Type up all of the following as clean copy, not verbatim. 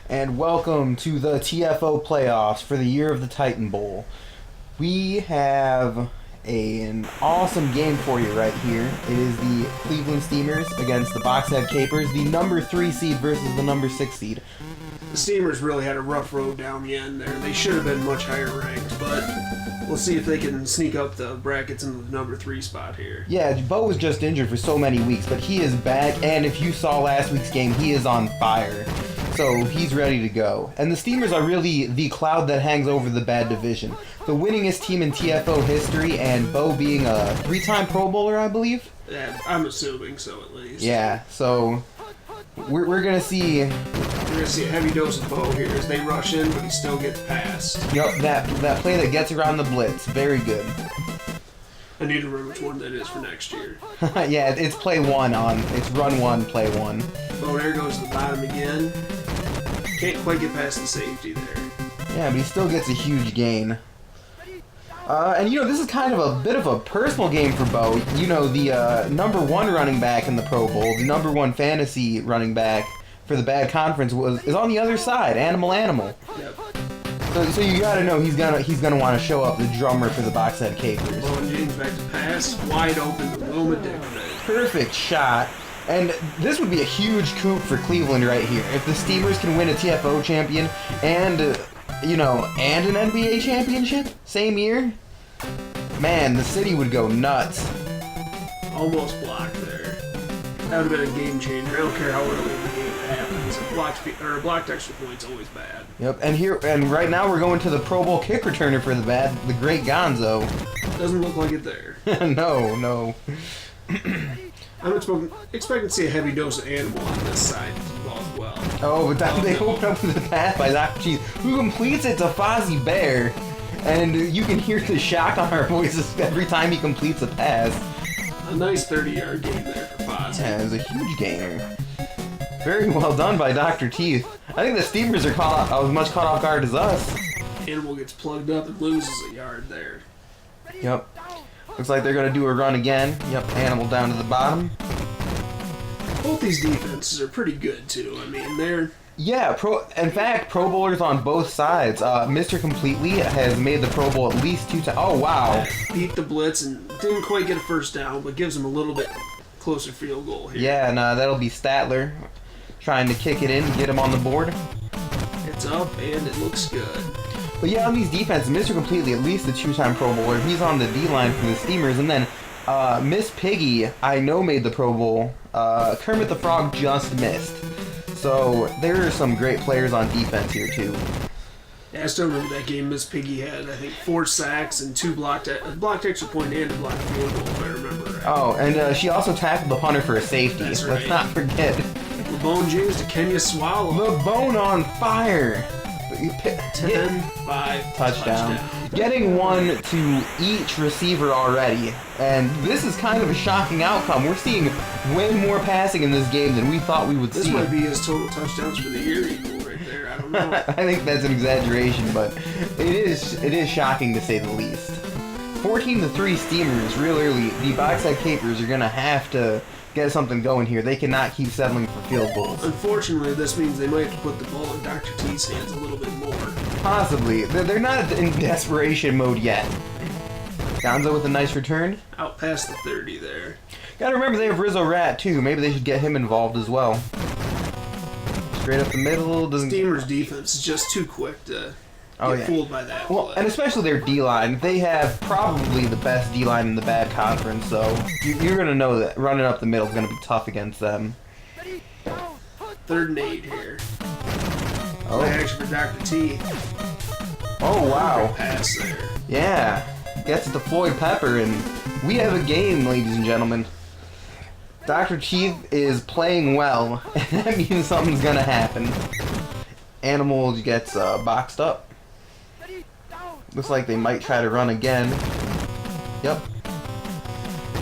and welcome to the TFO playoffs for the year of the Titan Bowl. We have an awesome game for you right here. It is the Cleveland Steamers against the Boxhead Capers, the number 3 seed versus the number 6 seed. The Steamers really had a rough road down the end there. They should have been much higher ranked, but we'll see if they can sneak up the brackets in the number 3 spot here. Yeah, Bo was just injured for so many weeks, but he is back, and if you saw last week's game, he is on fire. So he's ready to go. And the Steamers are really the cloud that hangs over the bad division. The winningest team in TFO history, and Bo being a 3-time Pro Bowler, I believe? Yeah, I'm assuming so at least. Yeah, so we're going to see... We're going to see a heavy dose of Bo here as they rush in, but he still gets past. Yep, that play that gets around the blitz. Very good. I need to remember which one that is for next year. Yeah, it's play 1 on... It's run 1, play 1. Bo there goes to the bottom again. Can't quite get past the safety there. Yeah, but he still gets a huge gain. And you know, this is kind of a bit of a personal game for Bo. You know, the number 1 running back in the Pro Bowl, the number 1 fantasy running back for the bad conference is on the other side, Animal. Yep. So you gotta know he's gonna want to show up the drummer for the Boxhead Capers. Bowen James back to pass, wide open to Wilma Dick. Perfect shot. And this would be a huge coup for Cleveland right here. If the Steamers can win a TFO champion and, and an NBA championship same year, man, the city would go nuts. Almost blocked there. That would have been a game changer. I don't care how early in the game it happens. A blocked extra point's always bad. Yep, and right now we're going to the Pro Bowl kick returner for the great Gonzo. Doesn't look like it there. No. I'm expecting to see a heavy dose of Animal on this side as well. Oh, but they open up the pass by Dr. Cheese, who completes it to Fozzie Bear. And you can hear the shock on our voices every time he completes a pass. A nice 30-yard gain there for Fozzie. Yeah, it was a huge gainer. Very well done by Dr. Teeth. I think the Steamers are as much caught off guard as us. Animal gets plugged up and loses a yard there. Yep. Looks like they're going to do a run again. Yep, Animal down to the bottom. Both these defenses are pretty good, too. I mean, they're... Yeah, in fact, Pro Bowlers on both sides. Mr. Completely has made the Pro Bowl at least 2 times. Oh, wow. Beat the blitz and didn't quite get a first down, but gives him a little bit closer field goal here. Yeah, and that'll be Statler trying to kick it in to get him on the board. It's up, and it looks good. But yeah, on these defenses, Mr. Completely, at least the 2-time Pro Bowler, he's on the D-line for the Steamers. And then Miss Piggy, I know, made the Pro Bowl. Kermit the Frog just missed. So there are some great players on defense here, too. Yeah, I still remember that game. Miss Piggy had, I think, 4 sacks and 2 blocked extra point and a blocked field goal, if I remember right. Oh, and she also tackled the punter for a safety. That's right. Let's not forget. Bowen James to Kenya Swallow. The bone on fire. 10-5 touchdown. Getting one to each receiver already. And this is kind of a shocking outcome. We're seeing way more passing in this game than we thought we would see. This might be his total touchdowns for the year equal right there. I don't know. I think that's an exaggeration, but it is shocking to say the least. 14-3 Steamers real early. The Boxhead Capers are going to have to get something going here. They cannot keep settling for field goals. Unfortunately, this means they might have to put the ball in Dr. T's hands a little bit more. Possibly. They're not in desperation mode yet. Gonzo with a nice return. Out past the 30 there. Gotta remember they have Rizzo Rat too. Maybe they should get him involved as well. Straight up the middle. Steamers' defense is just too quick to get fooled by that. Well, and especially their D-line. They have probably the best D-line in the bad conference, so you're going to know that running up the middle is going to be tough against them. 3rd and 8 here. Oh. Action for Dr. T. Oh, wow. Pass there. Yeah. Gets it to Floyd Pepper, and we have a game, ladies and gentlemen. Dr. Chief is playing well, and that means something's going to happen. Animal gets boxed up. Looks like they might try to run again. Yep.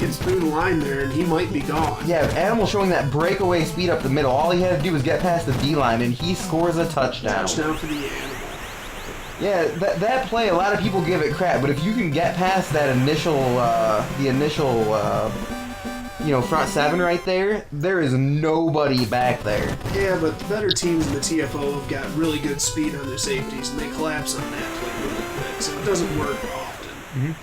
Gets through the line there, and he might be gone. Yeah, Animal showing that breakaway speed up the middle. All he had to do was get past the D-line, and he scores a touchdown. Touchdown for the Animal. Yeah, that play, a lot of people give it crap, but if you can get past that initial, you know, front seven right there, there is nobody back there. Yeah, but the better teams in the TFO have got really good speed on their safeties, and they collapse on that play really quick, so it doesn't work often.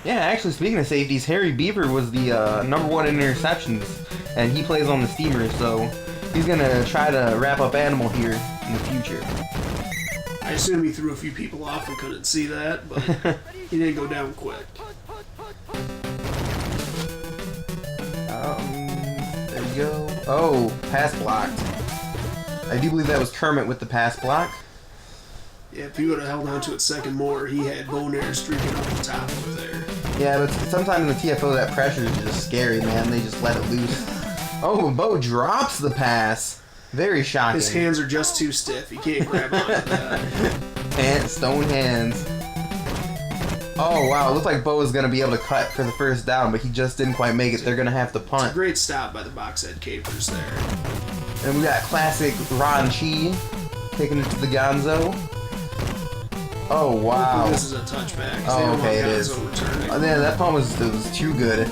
Yeah, actually, speaking of safeties, Harry Beaver was the #1 in interceptions, and he plays on the Steamers, so he's going to try to wrap up Animal here in the future. I assume he threw a few people off and couldn't see that, but he didn't go down quick. There we go. Oh, pass blocked. I do believe that was Kermit with the pass block. Yeah, if he would have held on to it second more, he had Bonaire streaking up the top over there. Yeah, but sometimes in the TFO that pressure is just scary, man. They just let it loose. Oh, Bo drops the pass. Very shocking. His hands are just too stiff. He can't grab onto that. Stone hands. Oh, wow. It looked like Bo was going to be able to cut for the first down, but he just didn't quite make it. They're going to have to punt. It's a great stop by the Boxhead Capers there. And we got classic Ron Chi kicking it to the Gonzo. Oh, wow. Hopefully this is a touchback. Oh, okay, it is. Returning. Oh, man, that punt was too good.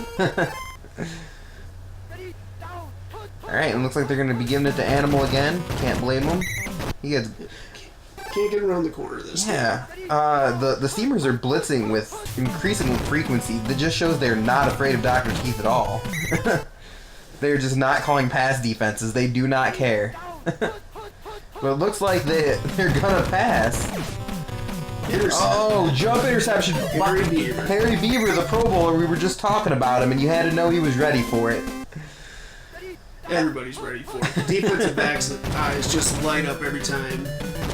Alright, it looks like they're going to be giving it to Animal again. Can't blame him. He gets... Can't get around the corner this time. Yeah. The Steamers are blitzing with increasing frequency. That just shows they're not afraid of Dr. Teeth at all. They're just not calling pass defenses. They do not care. But it looks like they're going to pass. Oh, jump interception. Harry Beaver. Harry Beaver, the Pro Bowler. We were just talking about him, and you had to know he was ready for it. Everybody's ready for it. The defensive backs' eyes just light up every time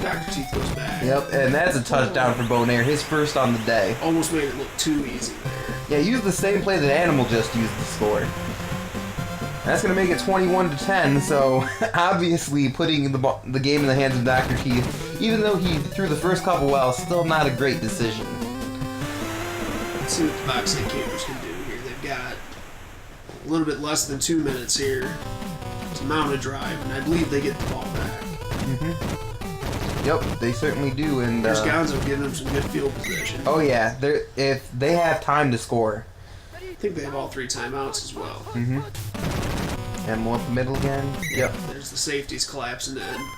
Dr. Teeth goes back. Yep, and that's a touchdown for Bonaire, his first on the day. Almost made it look too easy there. Yeah, use the same play that Animal just used to score. That's going to make it 21-10, so obviously putting the game in the hands of Dr. Teeth, even though he threw the first couple well, still not a great decision. Let's see what the Boxhead Capers can do here. They've got a little bit less than 2 minutes here to mount a drive, and I believe they get the ball back. Yep, they certainly do. And there's Gonzo giving them some good field position. Oh yeah, if they have time to score. I think they have all 3 timeouts as well. And one up the middle again. Yep. There's the safeties collapsing in.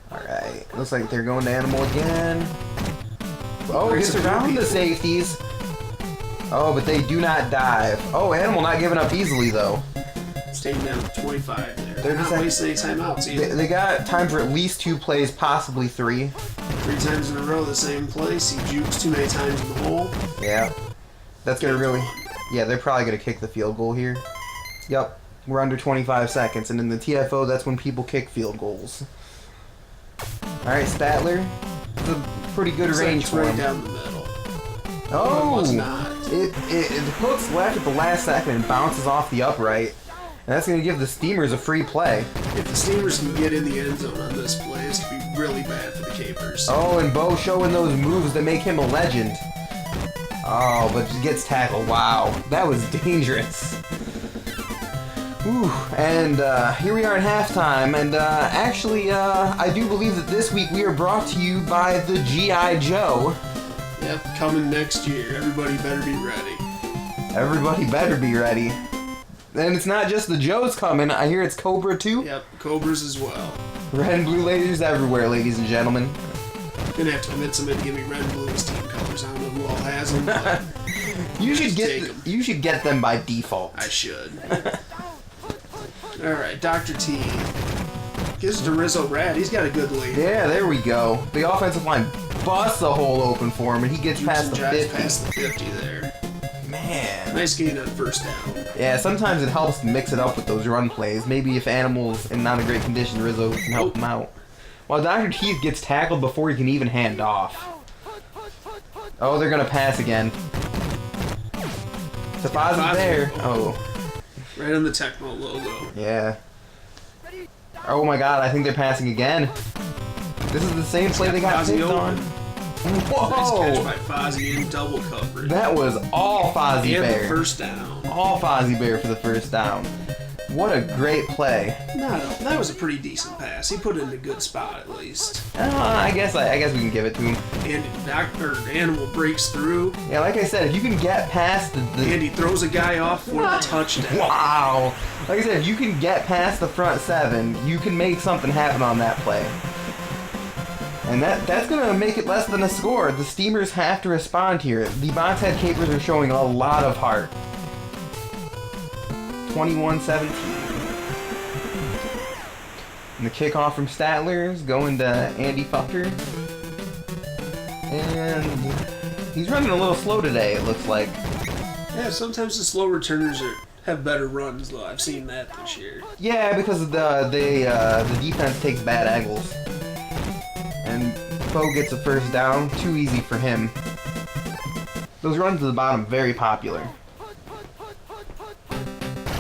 Alright, looks like they're going to Animal again. Oh, gets around the safeties. Oh, but they do not dive. Oh, Animal not giving up easily, though. Staying down to 25 there. They're not wasting any timeouts either. They got time for at least 2 plays, possibly 3. 3 times in a row, the same place. He jukes too many times in the hole. Yeah. That's going to really... Yeah, they're probably going to kick the field goal here. Yep. We're under 25 seconds, and in the TFO, that's when people kick field goals. Alright, Statler. It's a pretty good range for him. Right down the middle. Oh! It was not. It hooks left at the last second and bounces off the upright. And that's going to give the Steamers a free play. If the Steamers can get in the end zone on this play, it's going to be really bad for the Capers. Oh, and Bo showing those moves that make him a legend. Oh, but he gets tackled. Wow, that was dangerous. Whew. And here we are at halftime. And actually, I do believe that this week we are brought to you by the G.I. Joe. Yep, coming next year. Everybody better be ready. Everybody better be ready. And it's not just the Joes coming. I hear it's Cobra too. Yep, Cobras as well. Red and blue lasers everywhere, ladies and gentlemen. Gonna have to convince somebody to give me red and blue as team colors. I don't know who all has them, but you should get them by default. I should. All right, Dr. T gives it to Rizzo Rad. He's got a good lead. Yeah, there we go. The offensive line busts a hole open for him, and he gets past the 50. Past the 50 there. Man. Nice gain on first down. Yeah, sometimes it helps to mix it up with those run plays. Maybe if Animal's in not a great condition, Rizzo can help him out. While Dr. Teeth gets tackled before he can even hand off. Oh, they're going to pass again. Tafazi there. Oh. Right on the Tecmo logo. Yeah. Oh my god, I think they're passing again. This is the same play they got picked on. Whoa! Nice catch by Fozzie in double coverage. That was all Fozzie and Bear. The first down. All Fozzie Bear for the first down. What a great play. No, that was a pretty decent pass. He put it in a good spot at least. I guess we can give it to him. And Animal breaks through. Yeah, like I said, if you can get past the And he throws a guy off for a touchdown. Wow. Like I said, if you can get past the front 7, you can make something happen on that play. And that's going to make it less than a score. The Steamers have to respond here. The Boxhead Capers are showing a lot of heart. 21-17. And the kickoff from Statler is going to Andy Fucker. And he's running a little slow today, it looks like. Yeah, sometimes the slow returners have better runs, though. I've seen that this year. Yeah, because the defense takes bad angles. And Bo gets a first down. Too easy for him. Those runs to the bottom, very popular.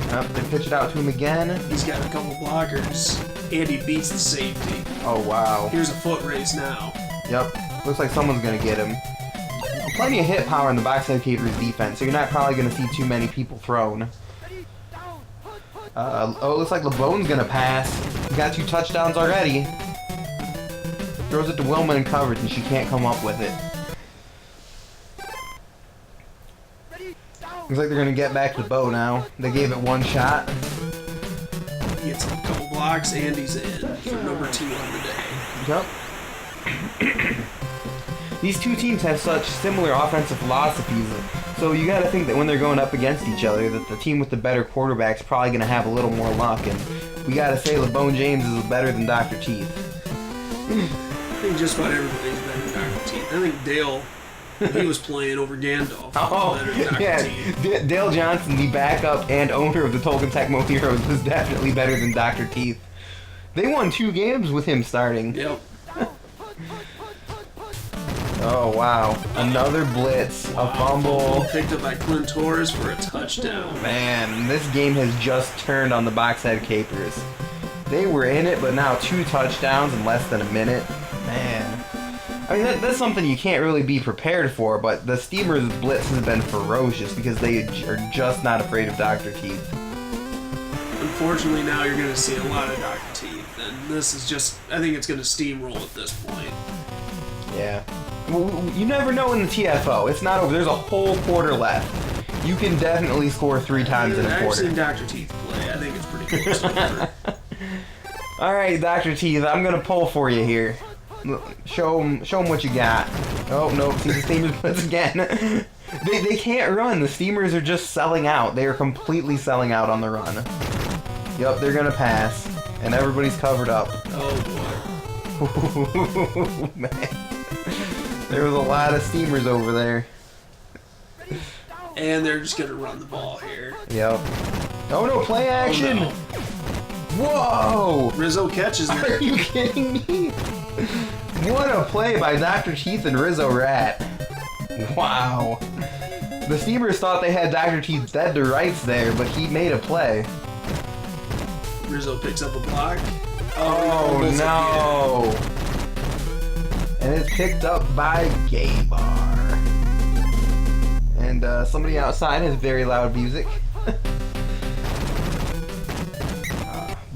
They pitch it out to him again. He's got a couple blockers. Andy beats the safety. Oh, wow. Here's a foot race now. Yep. Looks like someone's going to get him. Plenty of hit power in the Boxhead Capers defense, so you're not probably going to see too many people thrown. It looks like LeBone's going to pass. He's got 2 touchdowns already. Throws it to Wilma in coverage, and she can't come up with it. Looks like they're going to get back to Bo now. They gave it 1 shot. He gets a couple blocks, and he's in for number 2 on the day. Yep. These two teams have such similar offensive philosophies, so you got to think that when they're going up against each other, that the team with the better quarterback's probably going to have a little more luck, and we got to say LeBone James is better than Dr. Teeth. I think just about everybody's better than Dr. Teeth. I think Dale, he was playing over Gandalf. Better than Dr. Yeah, Teeth. Dale Johnson, the backup and owner of the Tolkien Tecmo Heroes, was definitely better than Dr. Teeth. They won 2 games with him starting. Yep. Oh, wow. Another blitz. A fumble. Picked up by Clint Torres for a touchdown. Man, this game has just turned on the Boxhead Capers. They were in it, but now 2 touchdowns in less than a minute. Man. I mean, that's something you can't really be prepared for, but the Steamers' blitz has been ferocious because they are just not afraid of Dr. Teeth. Unfortunately, now you're going to see a lot of Dr. Teeth, and this is just, I think it's going to steamroll at this point. Yeah. Well, you never know in the TFO. It's not over. There's a whole quarter left. You can definitely score 3 times in a quarter. I've seen Dr. Teeth play. I think it's pretty close to over. All right, Dr. Teeth, I'm going to pull for you here. Show him what you got. Oh, no. See the Steamers blitz again. They can't run. The Steamers are just selling out. They are completely selling out on the run. Yep, they're going to pass. And everybody's covered up. Oh, boy. Man. There was a lot of Steamers over there. And they're just going to run the ball here. Yep. Oh, no. Play action. Oh, no. Whoa! Rizzo catches it. Are you kidding me? What a play by Dr. Teeth and Rizzo Rat. Wow. The Steamers thought they had Dr. Teeth dead to rights there, but he made a play. Rizzo picks up a block. Oh, no. And it's picked up by Gaybar. And somebody outside has very loud music.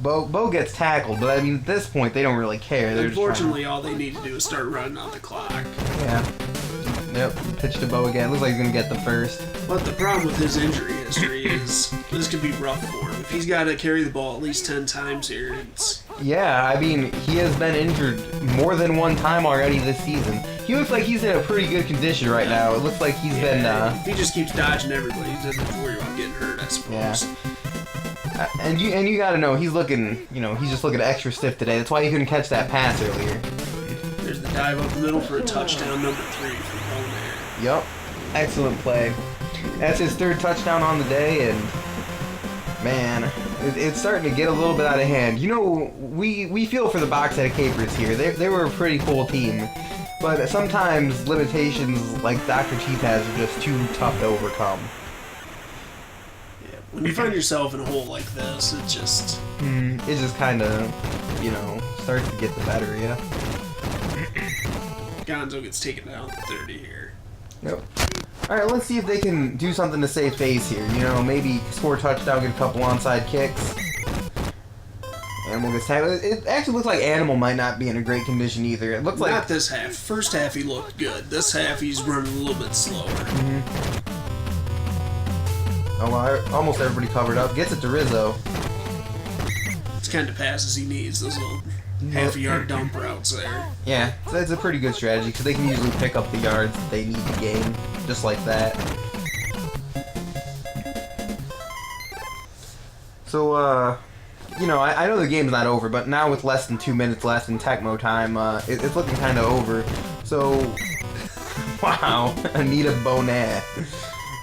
Bo gets tackled, but I mean, at this point, they don't really care. They're Unfortunately, all they need to do is start running on the clock. Yeah. Yep, pitch to Bo again. Looks like he's going to get the first. But the problem with his injury history is this could be rough for him. If he's got to carry the ball at least 10 times here, it's... Yeah, I mean, he has been injured more than 1 time already this season. He looks like he's in a pretty good condition right now. It looks like he's been... If he just keeps dodging everybody, he doesn't have to worry about getting hurt, I suppose. Yeah. And you gotta know, he's looking, he's just looking extra stiff today. That's why he couldn't catch that pass earlier. There's the dive up the middle for a touchdown, number 3 from Bonaire. Yep. Excellent play. That's his 3rd touchdown on the day, and man, it's starting to get a little bit out of hand. We feel for the Boxhead Capers here. They were a pretty cool team, but sometimes limitations like Dr. Teeth has are just too tough to overcome. When you find yourself in a hole like this, it just kind of, starts to get the better of you. Gonzo gets taken down to 30 here. Nope. Alright, let's see if they can do something to save face here. You know, maybe score a touchdown, get a couple onside kicks. Animal gets tackled. It actually looks like Animal might not be in a great condition either. It looks like... Not this half. First half he looked good. This half he's running a little bit slower. Oh, well, almost everybody covered up. Gets it to Rizzo. It's kind of passes he needs, those little half-yard dump routes there. Yeah, so that's a pretty good strategy, because they can usually pick up the yards that they need to gain, just like that. So, you know, I know the game's not over, but now with less than 2 minutes left in Tecmo time, it's looking kind of over. So, wow, Anita Bonet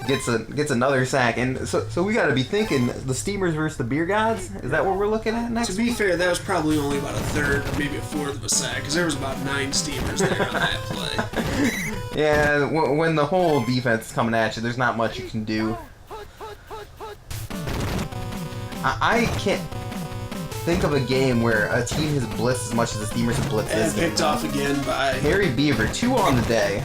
gets another sack, and so we got to be thinking the Steamers versus the Beer Gods. Is that what we're looking at next? To be fair, that was probably only about a third, or maybe a fourth of a sack, because there was about 9 Steamers there on that play. Yeah, when the whole defense is coming at you, there's not much you can do. I can't think of a game where a team has blitzed as much as the Steamers have blitzed this game. And picked off again by... Harry Beaver, 2 on the day.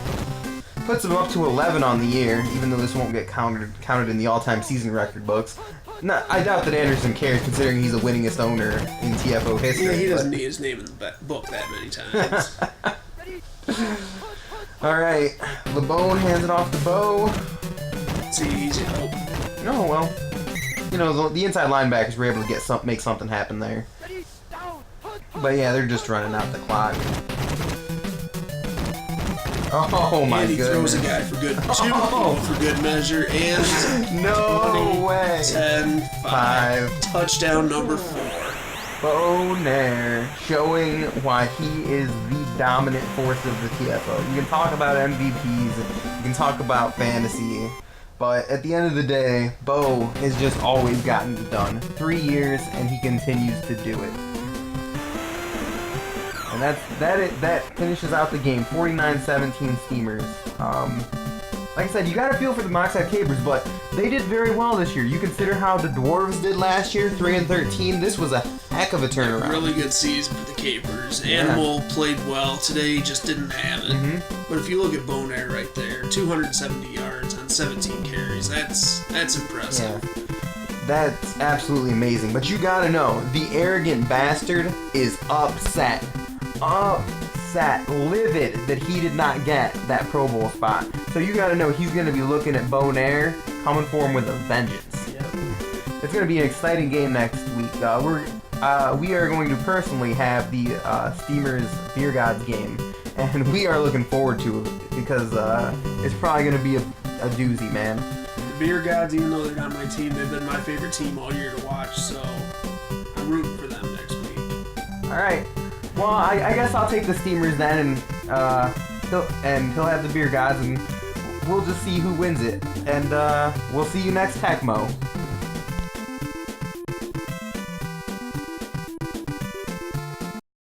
Puts him up to 11 on the year, even though this won't get counted in the all-time season record books. No, I doubt that Anderson cares, considering he's the winningest owner in TFO history. Yeah, he doesn't need his name in the book that many times. Alright, LeBone hands it off to Bo. It's easy. Oh, well. You know, the inside linebackers were able to make something happen there. But yeah, they're just running out the clock. Oh my goodness. And he throws a guy for good for good measure, and no 20, way. 10, 5. Touchdown number 4. Bonaire showing why he is the dominant force of the TFO. You can talk about MVPs, you can talk about fantasy, but at the end of the day, Bo has just always gotten it done. 3 years, and he continues to do it. And that finishes out the game. 49-17 Steamers. Like I said, you gotta feel for the Boxhead Capers, but they did very well this year. You consider how the Dwarves did last year, 3-13. This was a heck of a turnaround. Really good season for the Capers. Animal played well. Today just didn't have it. But if you look at Bonaire right there, 270 yards on 17 carries. That's impressive. Yeah. That's absolutely amazing. But you gotta know, the arrogant bastard is upset. Livid that he did not get that Pro Bowl spot. So you gotta know he's gonna be looking at Bonaire coming for him with a vengeance. Yep. It's gonna be an exciting game next week. We are going to personally have the Steamers Beer Gods game, and we are looking forward to it because it's probably gonna be a doozy, man. The Beer Gods, even though they're not my team, they've been my favorite team all year to watch. So I'm rooting for them next week. All right. Well, I guess I'll take the Steamers then, and he'll have the Beer Gods, and we'll just see who wins it. And we'll see you next Tecmo.